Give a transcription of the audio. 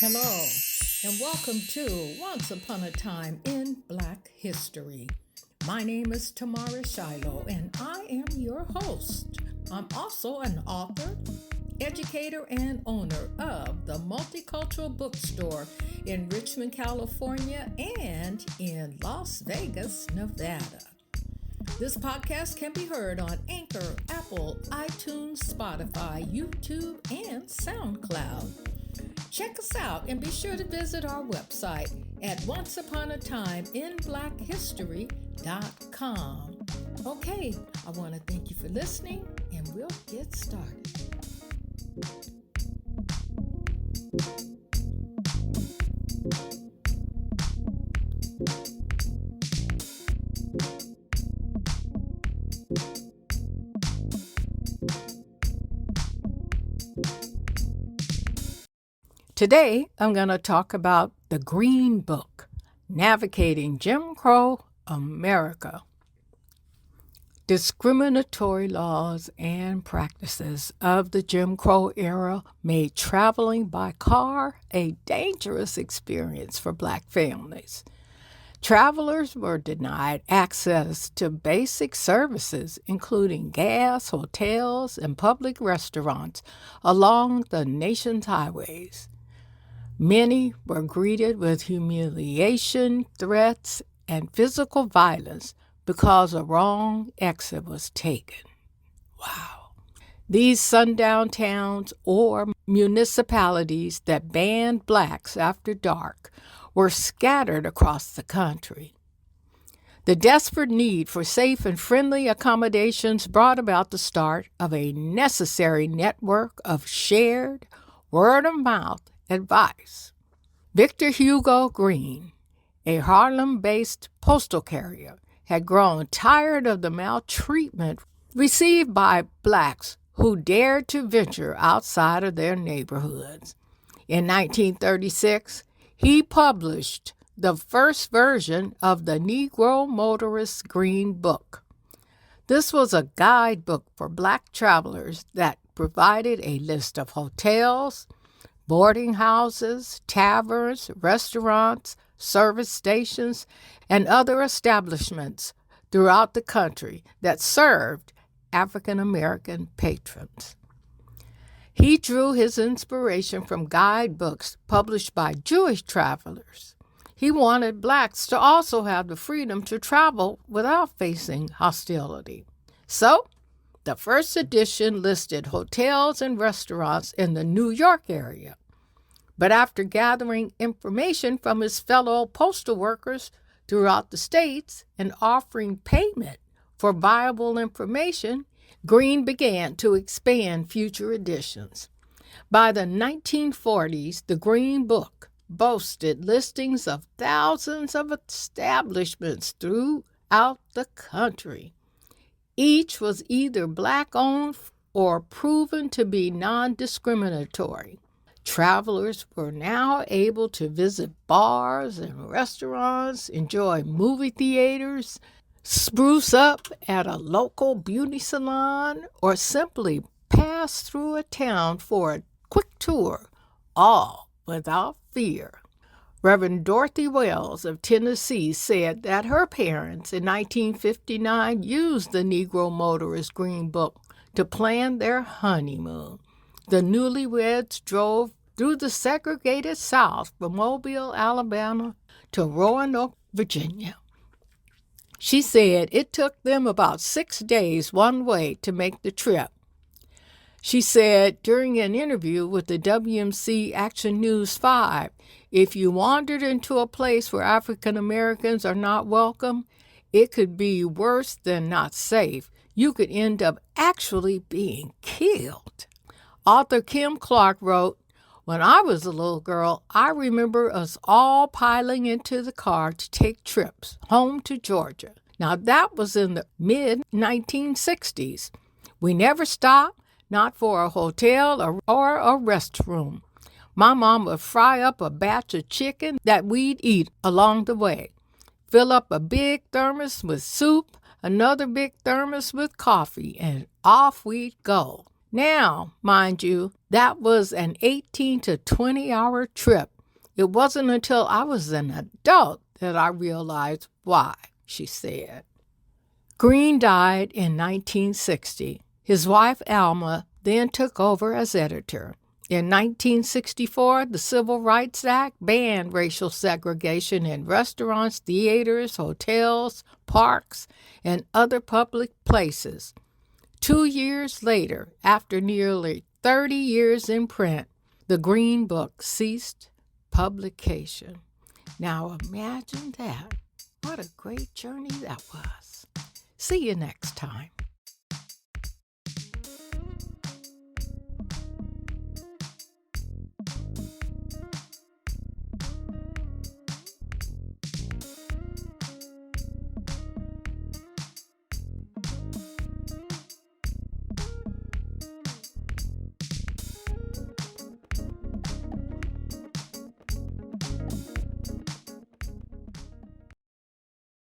Hello, and welcome to Once Upon a Time in Black History. My name is Tamara Shiloh, and I am your host. I'm also an author, educator, and owner of the Multicultural Bookstore in Richmond, California, and in Las Vegas, Nevada. This podcast can be heard on Anchor, Apple, iTunes, Spotify, YouTube, and SoundCloud. Check us out and be sure to visit our website at onceuponatimeinblackhistory.com. Okay, I want to thank you for listening, and we'll get started. Today, I'm going to talk about the Green Book, Navigating Jim Crow America. Discriminatory laws and practices of the Jim Crow era made traveling by car a dangerous experience for Black families. Travelers were denied access to basic services, including gas, hotels, and public restaurants along the nation's highways. Many were greeted with humiliation, threats, and physical violence because a wrong exit was taken. Wow. These sundown towns or municipalities that banned Blacks after dark were scattered across the country. The desperate need for safe and friendly accommodations brought about the start of a necessary network of shared, word-of-mouth advice. Victor Hugo Green, a Harlem-based postal carrier, had grown tired of the maltreatment received by Blacks who dared to venture outside of their neighborhoods. In 1936, he published the first version of the Negro Motorist's Green Book. This was a guidebook for Black travelers that provided a list of hotels, boarding houses, taverns, restaurants, service stations, and other establishments throughout the country that served African American patrons. He drew his inspiration from guidebooks published by Jewish travelers. He wanted Blacks to also have the freedom to travel without facing hostility. So, the first edition listed hotels and restaurants in the New York area. But after gathering information from his fellow postal workers throughout the states and offering payment for viable information, Green began to expand future editions. By the 1940s, the Green Book boasted listings of thousands of establishments throughout the country. Each was either Black-owned or proven to be non-discriminatory. Travelers were now able to visit bars and restaurants, enjoy movie theaters, spruce up at a local beauty salon, or simply pass through a town for a quick tour, all without fear. Reverend Dorothy Wells of Tennessee said that her parents in 1959 used the Negro Motorist Green Book to plan their honeymoon. The newlyweds drove through the segregated South from Mobile, Alabama to Roanoke, Virginia. She said it took them about 6 days one way to make the trip. She said during an interview with the WMC Action News 5, if you wandered into a place where African Americans are not welcome, it could be worse than not safe. You could end up actually being killed. Author Kim Clark wrote, "When I was a little girl, I remember us all piling into the car to take trips home to Georgia. Now that was in the mid-1960s. We never stopped, not for a hotel or a restroom. My mom would fry up a batch of chicken that we'd eat along the way, fill up a big thermos with soup, another big thermos with coffee, and off we'd go. Now, mind you, that was an 18 to 20-hour trip. It wasn't until I was an adult that I realized why, she said. Green died in 1960. His wife, Alma, then took over as editor. In 1964, the Civil Rights Act banned racial segregation in restaurants, theaters, hotels, parks, and other public places. 2 years later, after nearly 30 years in print, the Green Book ceased publication. Now imagine that. What a great journey that was. See you next time.